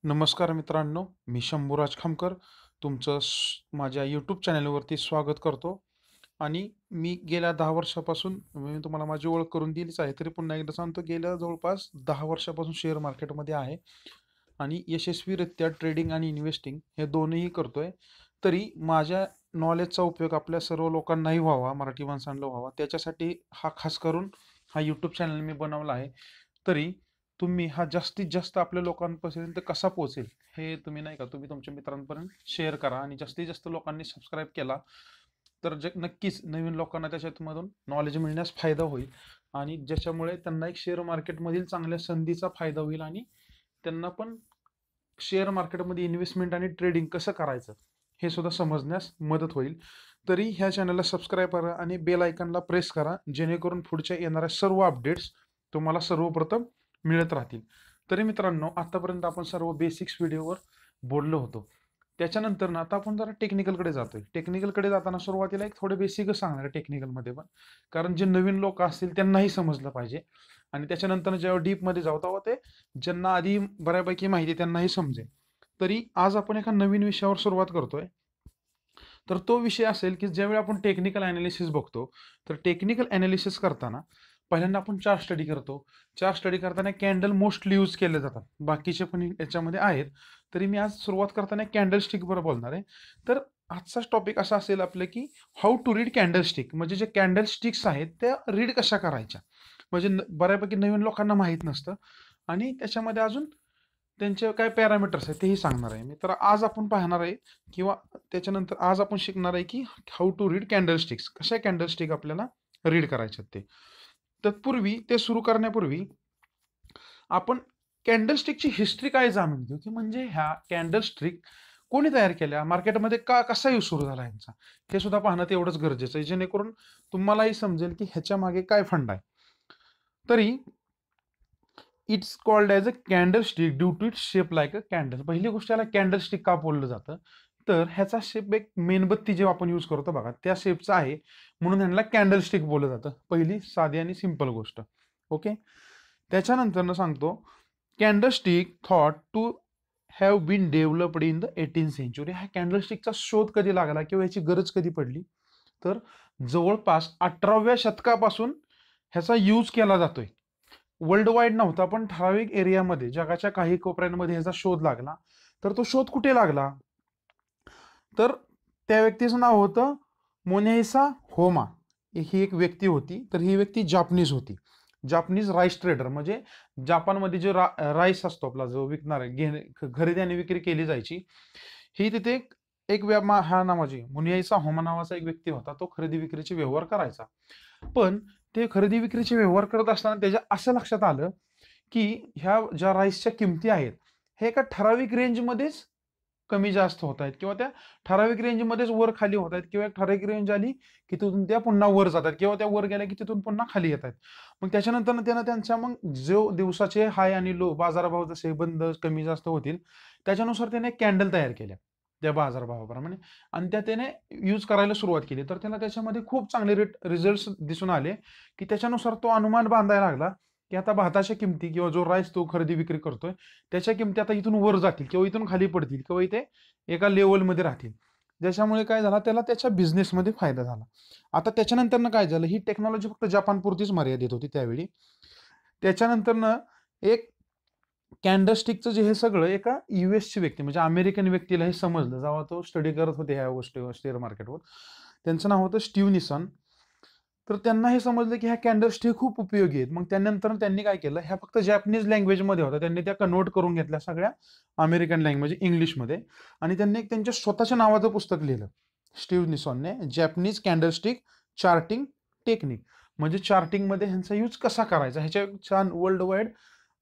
नमस्कार मित्रांनो, मी शंभूराज खामकर तुमचं माझ्या यूट्यूब चॅनलवरती स्वागत करतो. आणि मी गेल्या 10 वर्षापासून मी तुम्हाला माझी ओळख करून दिलीच आहे. तरी पुन्हा एकदा सांगतो, गेल्या जवळपास 10 वर्षापासून शेअर मार्केटमध्ये आहे आणि यशस्वीरित्या ट्रेडिंग आणि इन्व्हेस्टिंग हे दोन्हीही करतोय. तरी माझ्या नॉलेजचा उपयोग आपल्या सर्व लोकांनाही व्हावा, मराठी माणसांना व्हावा, त्याच्यासाठी हा खास करून हा यूट्यूब चॅनल मी बनवला आहे. तरी तुम्ही हा जास्तीत जास्त आपल्या लोकांपर्यंत कसा पोहोचेल, हे तुम्ही नाही का, तुम्ही तुमच्या मित्रांपर्यंत शेअर करा आणि जास्तीत जास्त लोकांनी सबस्क्राईब केला, तर नक्कीच नवीन लोकांना त्याच्यामधून नॉलेज मिळण्यास फायदा होईल आणि ज्याच्यामुळे त्यांना एक शेअर मार्केटमधील चांगल्या संधीचा फायदा होईल आणि त्यांना पण शेअर मार्केटमध्ये इन्व्हेस्टमेंट आणि ट्रेडिंग कसं करायचं हे सुद्धा समजण्यास मदत होईल. तरी ह्या चॅनलला सबस्क्राईब करा आणि बेल आयकॉनला प्रेस करा, जेणेकरून पुढच्या येणाऱ्या सर्व अपडेट्स तुम्हाला सर्वप्रथम मिळत राहतील. तरी मित्रांनो, आतापर्यंत आपण सर्व बेसिक्स व्हिडिओवर बोललो होतो. त्याच्यानंतर ना आता आपण जरा टेक्निकलकडे जातोय. टेक्निकलकडे जाताना सुरुवातीला एक थोडे बेसिकच सांगणार आहे टेक्निकलमध्ये पण, कारण जे नवीन लोक असतील त्यांनाही समजलं पाहिजे आणि त्याच्यानंतर जेव्हा डीपमध्ये जाऊ तेव्हा ते ज्यांना आधी बऱ्यापैकी माहिती आहे त्यांनाही समजेल. तरी आज आपण एका नवीन विषयावर सुरुवात करतोय. तर तो विषय असेल की ज्यावेळी आपण टेक्निकल अनालिसिस बघतो, तर टेक्निकल अनालिसिस करताना पहिल्यांदा आपण चार्ट स्टडी करतो. चार्ट स्टडी करताना कॅन्डल मोस्टली यूज केले जातात. बाकीचे पण याच्यामध्ये आहेत. तरी मी आज सुरुवात करताना कॅन्डल स्टिकवर बोलणार आहे. तर आजचा टॉपिक असा असेल आपलं की how to read candlestick, म्हणजे जे कॅन्डल स्टिक्स आहेत त्या रीड कशा करायच्या. म्हणजे बऱ्यापैकी नवीन लोकांना माहीत नसतं आणि त्याच्यामध्ये अजून त्यांचे काय पॅरामीटर्स आहेत तेही सांगणार आहे मी. तर आज आपण पाहणार आहे किंवा त्याच्यानंतर आज आपण शिकणार आहे की how to read candlesticks, कशा कॅन्डल स्टिक आपल्याला रीड करायच्यात ते. तत्पूर्वी ते सुरू करण्यापूर्वी आपण कॅन्डलस्टिकची हिस्ट्री काय जाणून घेऊ, की म्हणजे ह्या कॅन्डलस्टिक कोणी तयार केल्या, मार्केटमध्ये कसा यूज सुरू झाला यांचा, हे सुद्धा पाहणं तेवढंच गरजेचं आहे, जेणेकरून तुम्हालाही समजेल की ह्याच्या मागे काय फंड आहे. तरी it's called as a candlestick due to its shape like a candle. पहिली गोष्ट याला कॅन्डलस्टिक का बोललं जातं, तर ह्याचा शेप एक मेणबत्ती जेव्हा आपण यूज करतो बघा त्या शेपचा आहे, म्हणून ह्यांना कॅन्डलस्टिक बोललं जातं. पहिली साधी आणि सिंपल गोष्ट. ओके. त्याच्यानंतर सांगतो, candlestick thought to have been developed in the 18th century. हा कॅन्डलस्टिकचा शोध कधी लागला किंवा याची गरज कधी पडली, तर जवळपास 18व्या शतकापासून ह्याचा यूज केला जातोय. वर्ल्ड वाईड नव्हता, पण ठराविक एरियामध्ये जगाच्या काही कोपऱ्यांमध्ये ह्याचा शोध लागला. तर तो शोध कुठे लागला, तर त्या व्यक्तीचं नाव होतं मोनेसा होमा. ही एक व्यक्ती होती. तर ही व्यक्ती जापनीज होती. जापनीज राईस ट्रेडर, म्हणजे जापानमध्ये जो राईस असतो आपला जो विकणार खरेदी आणि विक्री केली जायची, ही तिथे एक ह्या नावाची मुनियासा होमा नावाचा एक व्यक्ती होता. तो खरेदी विक्रीचे व्यवहार करायचा. पण ते खरेदी विक्रीचे व्यवहार करत असताना त्याच्या असं लक्षात आलं की ह्या ज्या राईसच्या किमती आहेत हे एका ठराविक रेंजमध्येच कमी जास्त होत आहेत, किंवा त्या ठराविक रेंजमध्येच वर खाली होत आहेत, किंवा एक ठराविक रेंज आली की तिथून त्या पुन्हा वर जातात, किंवा त्या वर गेल्या की तिथून पुन्हा खाली येत आहेत. मग त्याच्यानंतर त्यानं त्यांच्या मग जो दिवसाचे हाय आणि लो बाजारभाव जसे बंद कमी जास्त होतील त्याच्यानुसार त्याने कॅन्डल तयार केल्या त्या बाजारभावाप्रमाणे आणि त्याने यूज करायला सुरुवात केली. तर त्याला त्याच्यामध्ये खूप चांगले रिझल्ट दिसून आले की त्याच्यानुसार तो अनुमान बांधायला लागला की आता भाताच्या किमती किंवा जो राईस तो खरेदी विक्री करतोय त्याच्या किमती आता इथून वर जातील किंवा इथून खाली पडतील किंवा इथे एका लेवलमध्ये राहतील, ज्याच्यामुळे काय झाला त्याला त्याच्या बिझनेसमध्ये फायदा झाला. आता त्याच्यानंतर काय झालं, ही टेक्नॉलॉजी फक्त जपानपुरतीच मर्यादित होती त्यावेळी. त्याच्यानंतर एक कॅन्डलस्टिकचं जे हे सगळं एका ची व्यक्ती म्हणजे अमेरिकन व्यक्तीला हे समजलं जेव्हा तो स्टडी करत होते ह्या गोष्टीवर शेअर मार्केटवर. त्यांचं नाव होतं स्टीव्ह निसन. तर त्यांना हे समजलं की ह्या कॅन्डलस्टिक खूप उपयोगी आहेत. मग त्यानंतर त्यांनी काय केलं, ह्या फक्त जॅपनीज लँग्वेजमध्ये होत्या, त्यांनी त्या कन्वर्ट करून घेतल्या सगळ्या अमेरिकन लँग्वेज इंग्लिशमध्ये आणि त्यांनी एक त्यांच्या स्वतःच्या नावाचं पुस्तक लिहिलं स्टीव्ह निसॉनने, जॅपनीज कॅन्डलस्टिक चार्टिंग टेक्निक. म्हणजे चार्टिंगमध्ये ह्यांचा यूज कसा करायचा ह्याच्या छान वर्ल्ड वाईड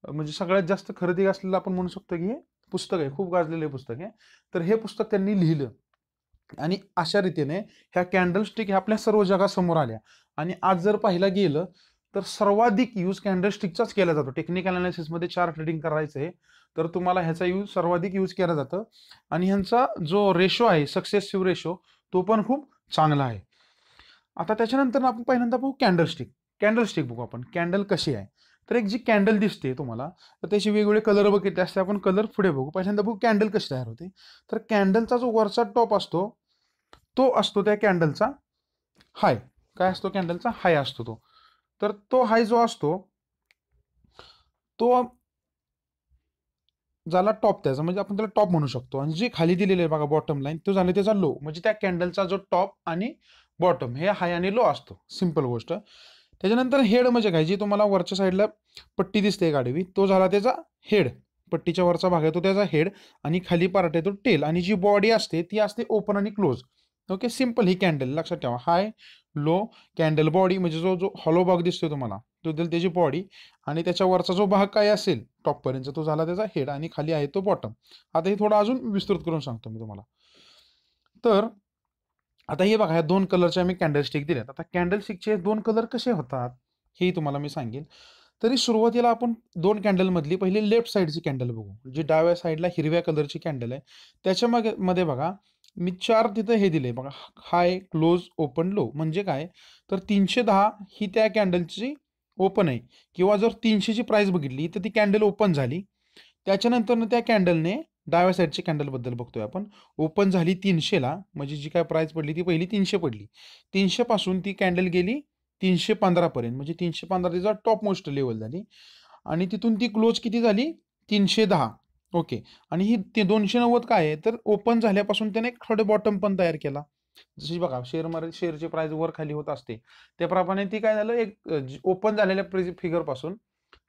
म्हणजे सगळ्यात जास्त खरेदी असलेलं आपण म्हणू शकतो की हे पुस्तक आहे, खूप गाजलेलं पुस्तक आहे. तर हे पुस्तक त्यांनी लिहिलं आणि अशा रीतीने ह्या कॅन्डलस्टिक ह्या आपल्या सर्व जगासमोर आल्या. आणि आज जर पाहिलं गेलं तर सर्वाधिक यूज कॅन्डलस्टिकचाच केला जातो. टेक्निकल अनालिसिसमध्ये चार्ट रीडिंग करायचं आहे तर तुम्हाला ह्याचा यूज सर्वाधिक यूज केला जातं आणि ह्यांचा जो रेशो आहे सक्सेसिव्ह रेशो तो पण खूप चांगला आहे. आता त्याच्यानंतर आपण पहिल्यांदा बघू कॅन्डलस्टिक. कॅन्डलस्टिक बघू आपण, कॅन्डल कशी आहे. तर एक जी कॅन्डल दिसते तुम्हाला, तर त्याचे वेगवेगळे कलर बघितले असते आपण. कलर पुढे बघू. पहिल्यांदा बघू कॅन्डल कशी तयार होते. तर कॅन्डलचा जो वरचा टॉप असतो, तो असतो त्या कॅन्डलचा हाय. काय असतो कॅन्डलचा हाय असतो तो. तर तो हाय जो असतो तो झाला टॉप त्याचा, म्हणजे आपण त्याला टॉप म्हणू शकतो. आणि जे खाली दिलेले आहे बघा बॉटम लाईन, तो झाला त्याचा लो. म्हणजे त्या कॅन्डलचा जो टॉप आणि बॉटम हे हाय आणि लो असतो. सिंपल गोष्ट. त्याच्यानंतर हेड म्हणजे काय, जी तुम्हाला वरच्या साईडला पट्टी दिसते गाडवी, तो झाला त्याचा हेड. पट्टीच्या वरचा भाग आहे तो त्याचा हेड, आणि खाली पार्ट आहे तो टेल. आणि जी बॉडी असते ती असते ओपन आणि क्लोज. ओके, सिंपल ही कॅन्डल लक्षात ठेवा. हाय, लो, कॅन्डल बॉडी म्हणजे जो जो हॉलो भाग दिसतोय तुम्हाला तो त्याची बॉडी, आणि त्याच्या वरचा जो भाग काय असेल टॉपपर्यंत तो झाला त्याचा हेड, आणि खाली आहे तो बॉटम. आता हे थोडं अजून विस्तृत करून सांगतो मी तुम्हाला. तर आता हे बघा, ह्या 2 कलरच्या मी कॅन्डल स्टिक दिल्यात. आता कॅन्डल स्टिकचे 2 कलर कसे होतात हेही तुम्हाला मी सांगेन. तरी सुरुवातीला आपण 2 कॅन्डल मधली पहिली लेफ्ट साईडची कॅन्डल बघू. जी डाव्या साईडला हिरव्या कलरची कॅन्डल आहे. त्याच्या मध्ये बघा मी 4 तिथं हे दिले बघा, हाय, क्लोज, ओपन, लो. म्हणजे काय, तर 310 ही त्या कॅन्डलची ओपन आहे. किंवा जर 300ची प्राइस बघितली तर ती कॅन्डल ओपन झाली. त्याच्यानंतर त्या कॅन्डलने डाव्या साईडच्या कॅन्डलबद्दल बघतोय आपण. ओपन झाली 300ला, म्हणजे जी काय प्राइस पडली ती पहिली 300 पडली. 300 पासून ती कॅन्डल गेली 315 पर्यंत, म्हणजे 315 तिचा टॉप मोस्ट लेवल झाली. आणि तिथून ती क्लोज किती झाली 310. ओके. आणि ही 290 काय आहे, तर ओपन झाल्यापासून त्याने एक थोडे बॉटम पण तयार केला. जशी बघा शेअरमध्ये शेअरची प्राइस वर खाली होत असते, त्याप्रमाणे ती काय झालं, एक ओपन झालेल्या फिगर पासून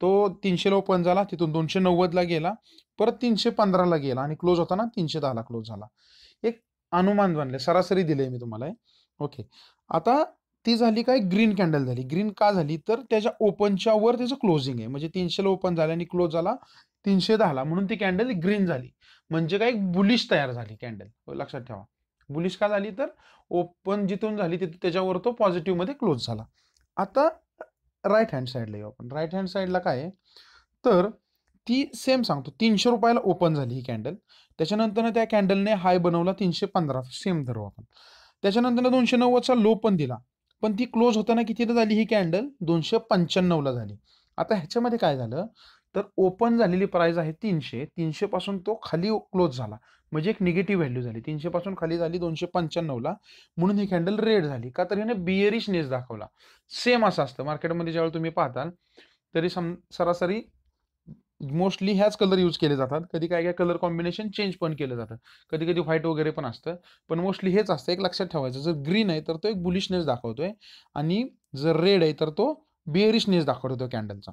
तो 300ला ओपन झाला, तिथून 290ला गेला, परत 315ला गेला, आणि क्लोज होताना 310ला क्लोज झाला. एक अनुमान बनले, सरासरी दिले मी तुम्हाला. ओके. आता ती झाली काय, ग्रीन कॅन्डल झाली. ग्रीन का झाली, तर त्याच्या ओपनच्या वर त्याचं क्लोजिंग आहे. म्हणजे 300ला ओपन झाला आणि क्लोज झाला 310ला, म्हणून ती कॅन्डल ग्रीन झाली. म्हणजे काय, बुलिश तयार झाली कॅन्डल. लक्षात ठेवा. बुलिश का झाली, तर ओपन जिथून झाली तिथून त्याच्यावर तो पॉझिटिव्ह मध्ये क्लोज झाला. आता राईट हँड साईडला येऊ आपण. राईट हँड साईडला काय आहे, तर ती सेम सांगतो. 300 रुपयाला ओपन झाली ही कॅन्डल. त्याच्यानंतर त्या कॅन्डलने हाय बनवला 315, सेम धरू आपण. त्याच्यानंतर 290चा लो पण दिला, पण ती क्लोज होताना कितीला झाली ही कॅन्डल, 295ला झाली. आता ह्याच्यामध्ये काय झालं, तर ओपन झालेली प्राइस आहे 300 पासून तो खाली क्लोज झाला, म्हणजे एक निगेटिव्ह व्हॅल्यू झाली. 300 पासून खाली झाली 295ला, म्हणून ही कॅन्डल रेड झाली. का, तर याने बिअरिशनेस दाखवला. सेम असं असतं मार्केटमध्ये ज्यावेळेला तुम्ही पाहताल, तरी सरासरी मोस्टली ह्याच कलर यूज केले जातात. कधी काय काय कलर कॉम्बिनेशन चेंज पण केलं जातं. कधी कधी व्हाईट वगैरे पण असतं, पण मोस्टली हेच असतं. एक लक्षात ठेवायचं, जर ग्रीन आहे तर तो एक बुलिशनेस दाखवतोय, आणि जर रेड आहे तर तो बिअरिशनेस दाखवतो कॅन्डलचा.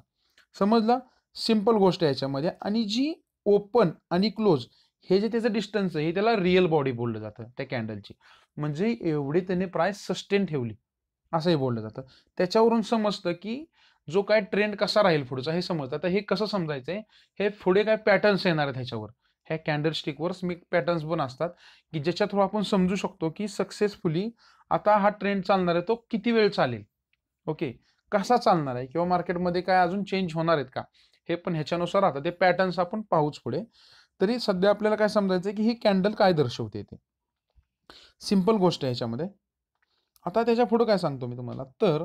समजलं. सिंपल गोष्ट आहे याच्यामध्ये. आणि जी ओपन आणि क्लोज हे जे त्याचं डिस्टन्स आहे, हे त्याला रिअल बॉडी बोललं जातं त्या कॅन्डलची. म्हणजे एवढी त्याने प्राइस सस्टेन ठेवली असंही बोललं जातं. त्याच्यावरून समजतं की जो काय ट्रेंड कसा राहील पुढचा हे समजतं. आता हे कसं समजायचंय, हे पुढे काय पॅटर्न्स येणार आहेत ह्याच्यावर. ह्या कॅन्डल स्टिकवर पॅटर्न्स पण असतात, की ज्याच्या थ्रू आपण समजू शकतो की सक्सेसफुली आता हा ट्रेंड चालणार आहे तो किती वेळ चालेल. ओके. कसा चालणार आहे, किंवा मार्केटमध्ये काय अजून चेंज होणार आहेत का, हे पण ह्याच्यानुसार राहतं. ते पॅटर्न्स आपण पाहूच पुढे. तरी सध्या आपल्याला काय समजायचं की ही कॅन्डल काय दर्शवते ते. सिंपल गोष्ट आहे ह्याच्यामध्ये. आता त्याच्या पुढे काय सांगतो मी तुम्हाला, तर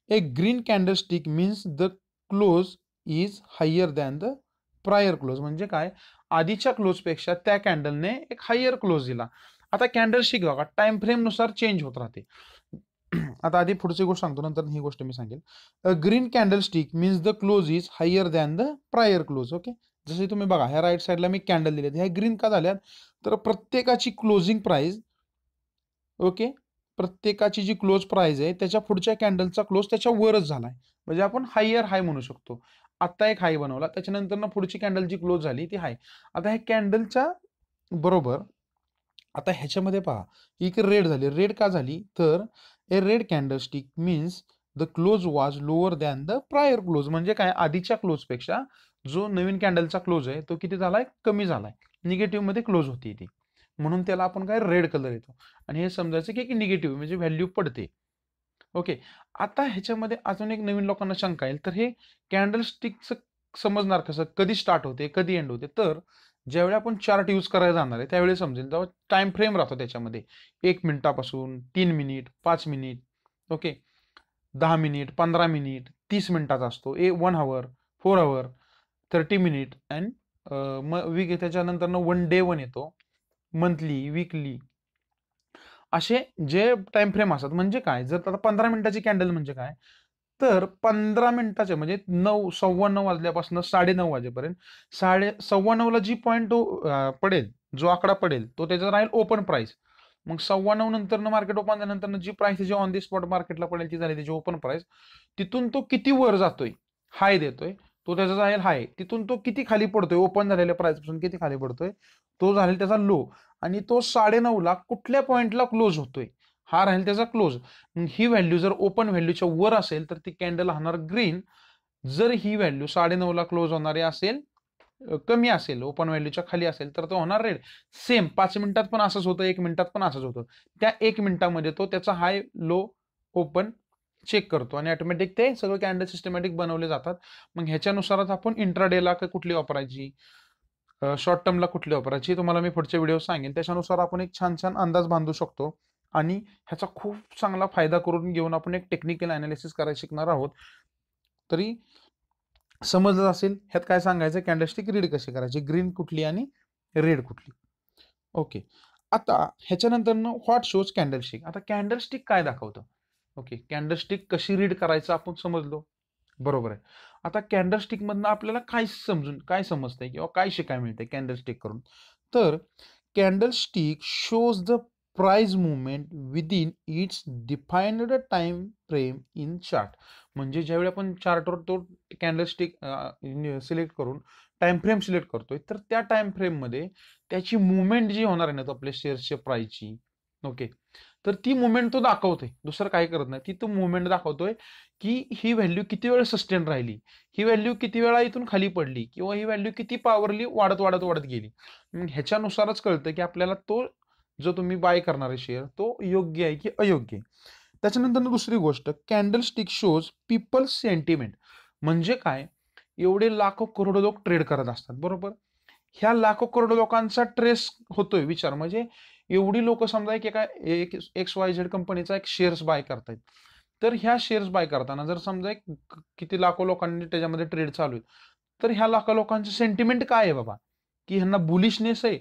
a green candlestick means the close is higher than the prior close. म्हणजे काय, आधीच्या क्लोजपेक्षा त्या कॅन्डलने एक हायर क्लोज दिला. आता कॅन्डल स्टिक बघा टाइम फ्रेम नुसार चेंज होत राहते. आता आधी पुढची गोष्ट सांगतो, नंतर ही गोष्ट मी सांगेल. A green candlestick means the close is higher than the prior close. Okay. जसे तुम्ही बघा, ह्या राईट साईडला मी कॅन्डल दिलेत, ह्या ग्रीन का झाल्यात, तर प्रत्येकाची क्लोजिंग प्राइस, ओके, प्रत्येकाची जी क्लोज प्राइस आहे त्याच्या पुढच्या कॅन्डलचा क्लोज त्याच्या वरच झालाय. म्हणजे आपण हायर हाय म्हणू शकतो. आता एक हाय बनवला, त्याच्यानंतर पुढची कॅन्डल जी क्लोज झाली ती हाय. आता ह्या कॅन्डलच्या बरोबर आता ह्याच्यामध्ये पहा, ही रेड झाली. रेड का झाली, तर a red candlestick means the close was lower than the prior close. म्हणजे काय, आधीच्या क्लोजपेक्षा जो नवीन कॅन्डलचा क्लोज आहे तो किती झालाय, कमी झालाय. निगेटिव्ह मध्ये क्लोज होती ती, म्हणून त्याला आपण काय रेड कलर येतो. आणि हे समजायचं की निगेटिव्ह म्हणजे व्हॅल्यू पडते. ओके. आता ह्याच्यामध्ये अजून एक नवीन लोकांना शंका येईल, तर हे कॅन्डल स्टिकचं समजणार कसं, कधी स्टार्ट होते कधी एंड होते. तर ज्यावेळी आपण चार्ट यूज करायला जाणार आहे त्यावेळी समजेल. जेव्हा टाइम फ्रेम राहतो त्याच्यामध्ये 1 मिनिटापासून 3 minute, 5 minute, okay, 10 minute, 15 minute, 30 मिनिटाचा असतो, 1 आवर, 4 hour, 30 मिनिट अँड मग त्याच्यानंतर 1 day 1 येतो, मंथली, वीकली असे जे टाइम फ्रेम असतात. म्हणजे काय, जर आता 15 मिनिटाची कॅन्डल म्हणजे काय, तर 15 मिनिटाचे म्हणजे 9, 9:15 वाजल्यापासून 9:30 वाजेपर्यंत 9:15ला जी पॉईंट पडेल, जो आकडा पडेल तो त्याचा राहील ओपन प्राइस. मग 9:15 नंतर मार्केट ओपन झाल्यानंतर जी प्राइस जी ऑन दी स्पॉट मार्केटला पडेल ती झाली त्याची ओपन प्राइस. तिथून तो किती वर जातोय, हाय देतोय, तो त्याचा जाईल हाय. तिथून तो किती खाली पडतोय, ओपन झालेल्या प्राइस पासून किती खाली पडतोय, तो झालेला त्याचा लो. आणि तो 9:30ला कुठल्या पॉईंटला क्लोज होतोय, हा राहील त्याचा क्लोज. ही व्हॅल्यू जर ओपन व्हॅल्यूच्या वर असेल तर ती कॅन्डल होणार ग्रीन. जर ही व्हॅल्यू 9:30ला क्लोज होणारी असेल, कमी असेल, ओपन व्हॅल्यूच्या खाली असेल, तर तो होणार रेड. सेम 5 मिनिटात पण असंच होतं, 1 मिनिटात पण असंच होतं. त्या 1 मिनिटामध्ये तो त्याचा हाय लो ओपन चेक करतो आणि ऑटोमॅटिक ते सगळं कॅन्डल सिस्टमॅटिक बनवले जातात. मग ह्याच्यानुसारच आपण इंट्राडेला कुठली वापरायची, शॉर्ट टर्मला कुठली वापरायची, तुम्हाला मी पुढच्या व्हिडिओ सांगेन. त्याच्यानुसार आपण एक छान छान अंदाज बांधू शकतो आणि ह्याचा खूप चांगला फायदा करून घेऊन आपण एक टेक्निकल अनालिसिस करायला शिकणार आहोत. तरी समजलं असेल ह्यात काय सांगायचं, कॅन्डलस्टिक रीड कशी करायची, ग्रीन कुठली आणि रेड कुठली. ओके, आता ह्याच्यानंतर व्हॉट शोज कॅन्डलस्टिक. आता कॅन्डलस्टिक काय दाखवतं, ओके, कॅन्डलस्टिक कशी रीड करायचं आपण समजलो, बरोबर आहे. आता कॅन्डलस्टिक मधनं आपल्याला काय समजतंय किंवा काय शिकायला मिळतंय कॅन्डलस्टिक करून. तर candlestick shows the price movement within it's defined time frame in chart. म्हणजे ज्यावेळी आपण चार्टवर तो कॅन्डलस्टिक सिलेक्ट करून टाइम फ्रेम सिलेक्ट करतोय, तर त्या टाइम फ्रेम मध्ये त्याची मुवमेंट जी होणार आहे ना, तो आपल्या शेअर्सच्या प्राइसची, ओके, तर ती मुवमेंट तो दाखवतोय, दुसरं काही करत नाही. ती तो मुवमेंट दाखवतोय की ही व्हॅल्यू किती वेळ सस्टेन राहिली, ही व्हॅल्यू किती वेळा इथून खाली पडली, किंवा ही व्हॅल्यू किती पॉवरली वाढत वाढत वाढत गेली. ह्याच्यानुसारच कळतं की आपल्याला तो जो तुम्ही बाय करणार आहे शेअर तो योग्य आहे की अयोग्य आहे. त्याच्यानंतर दुसरी गोष्ट, कॅन्डलस्टिक शोज पीपल सेंटिमेंट. म्हणजे काय, एवढे लाखो करोडो लोक ट्रेड करत असतात, बरोबर. ह्या लाखो करोडो लोकांचा ट्रेस होतोय विचार, म्हणजे एवढी लोक समजा की काय एक XYZ कंपनीचा एक शेअर्स बाय करतायत. तर ह्या शेअर्स बाय करताना जर समजा किती लाखो लोकांनी त्याच्यामध्ये ट्रेड चालू आहे, तर ह्या लाखो लोकांचं सेंटिमेंट काय आहे बाबा, की ह्यांना बुलिशनेस आहे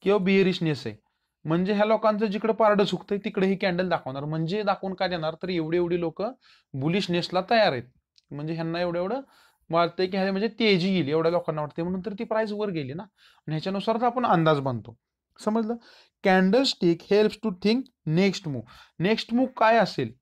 किंवा बिअरिशनेस आहे. म्हणजे ह्या लोकांचं जिकडे पारडं चुकतंय तिकडे ही कॅन्डल दाखवणार. म्हणजे दाखवून काय देणार, तर एवढी एवढी लोक बुलिशनेसला तयार आहेत. म्हणजे ह्यांना एवढं एवढं वाटतंय की म्हणजे तेजी येईल, एवढ्या लोकांना वाटते, म्हणून तर ती प्राइस वर गेली ना. आणि ह्याच्यानुसार आपण अंदाज बांधतो, समजलं. Candlestick helps to think next move. Next move काय असेल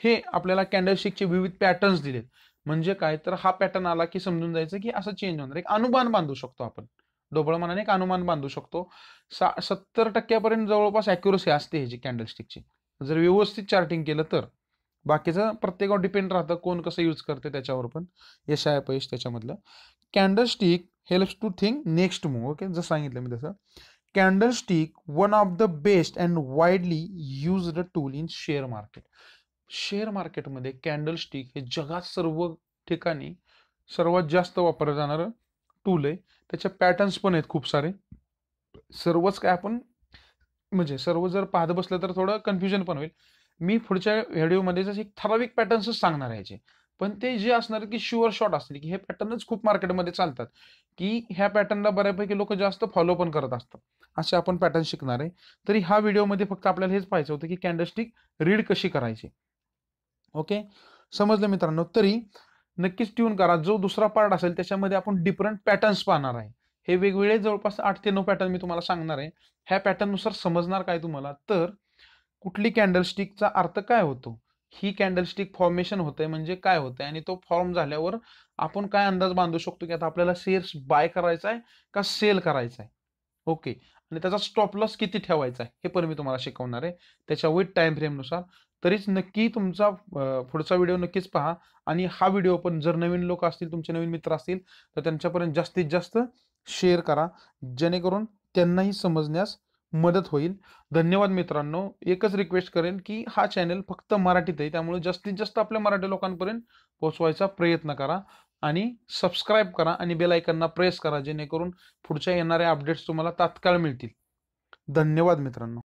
हे आपल्याला कॅन्डलस्टिकचे विविध पॅटर्न्स दिलेत. म्हणजे काय, तर हा पॅटर्न आला की समजून जायचं की असं चेंज होणार. एक अनुमान बांधू शकतो आपण, ढोबळ मनाने एक अनुमान बांधू शकतो. 70% जवळपास अॅक्युरसी असते ह्याची कॅन्डलस्टिकची, जर व्यवस्थित चार्टिंग केलं तर. बाकीचं प्रत्येकावर डिपेंड राहतं, कोण कसं यूज करते त्याच्यावर पण, यश आहे अपयश त्याच्यामधलं. Candlestick helps to think next move, okay, जसं सांगितलं मी तसं. Candlestick one of the best and widely used tool in share market. Share मार्केटमध्ये कॅन्डलस्टिक हे जगात सर्व ठिकाणी सर्वात जास्त वापरलं जाणारं टूल आहे. त्याचे पॅटर्न्स पण आहेत खूप सारे. सर्वच काय आपण म्हणजे सर्व जर पाहत बसलं तर थोडं कन्फ्युजन पण होईल. मी पुढच्या व्हिडिओमध्ये जसे ठराविक पॅटर्न्सच सांगणार आहे याचे, पण ते जे असणार की शुअर शॉट असतील की हे पॅटर्नच खूप मार्केटमध्ये चालतात, की ह्या पॅटर्नला बऱ्यापैकी लोक जास्त फॉलो पण करत असतात, असे आपण पॅटर्न शिकणार आहे. तरी हा व्हिडिओमध्ये फक्त आपल्याला हेच पाहायचं होतं की कॅन्डलस्टिक रीड कशी करायची. ओके, समजलं मित्रांनो. तरी नक्कीच ट्यून करा. जो दुसरा पार्ट असेल त्याच्यामध्ये आपण डिफरंट पॅटर्न्स पाहणार आहे. हे वेगवेगळे जवळपास 8 ते 9 पॅटर्न मी तुम्हाला सांगणार आहे. ह्या पॅटर्ननुसार समजणार काय तुम्हाला, तर कुठली कॅन्डलस्टिकचा अर्थ काय होतो, ही कॅन्डलस्टिक फॉर्मेशन होतंय म्हणजे काय होतंय, आणि तो फॉर्म झाल्यावर आपण काय अंदाज बांधू शकतो की आता आपल्याला शेअर्स बाय करायचा आहे का सेल करायचा आहे. ओके, आणि त्याचा स्टॉप लॉस किती ठेवायचा आहे हे पण मी तुम्हाला शिकवणार आहे, त्याच्या विथ टाइम फ्रेमनुसार. तरीच नक्की तुमचा पुढचा व्हिडिओ नक्कीच पहा. आणि हा व्हिडिओ पण जर नवीन लोक असतील, तुमचे नवीन मित्र असतील, तर त्यांच्यापर्यंत जास्तीत जास्त शेअर करा, जेणेकरून त्यांनाही समजण्यास मदत होईल. धन्यवाद मित्रांनो. एकच रिक्वेस्ट करेन की हा चॅनल फक्त मराठीत आहे, त्यामुळे जास्तीत जास्त आपल्या मराठी लोकांपर्यंत पोहोचवायचा प्रयत्न करा आणि सबस्क्राईब करा आणि बेल आयकॉनला प्रेस करा, जेणेकरून पुढच्या येणाऱ्या अपडेट्स तुम्हाला तात्काळ मिळतील. धन्यवाद मित्रांनो.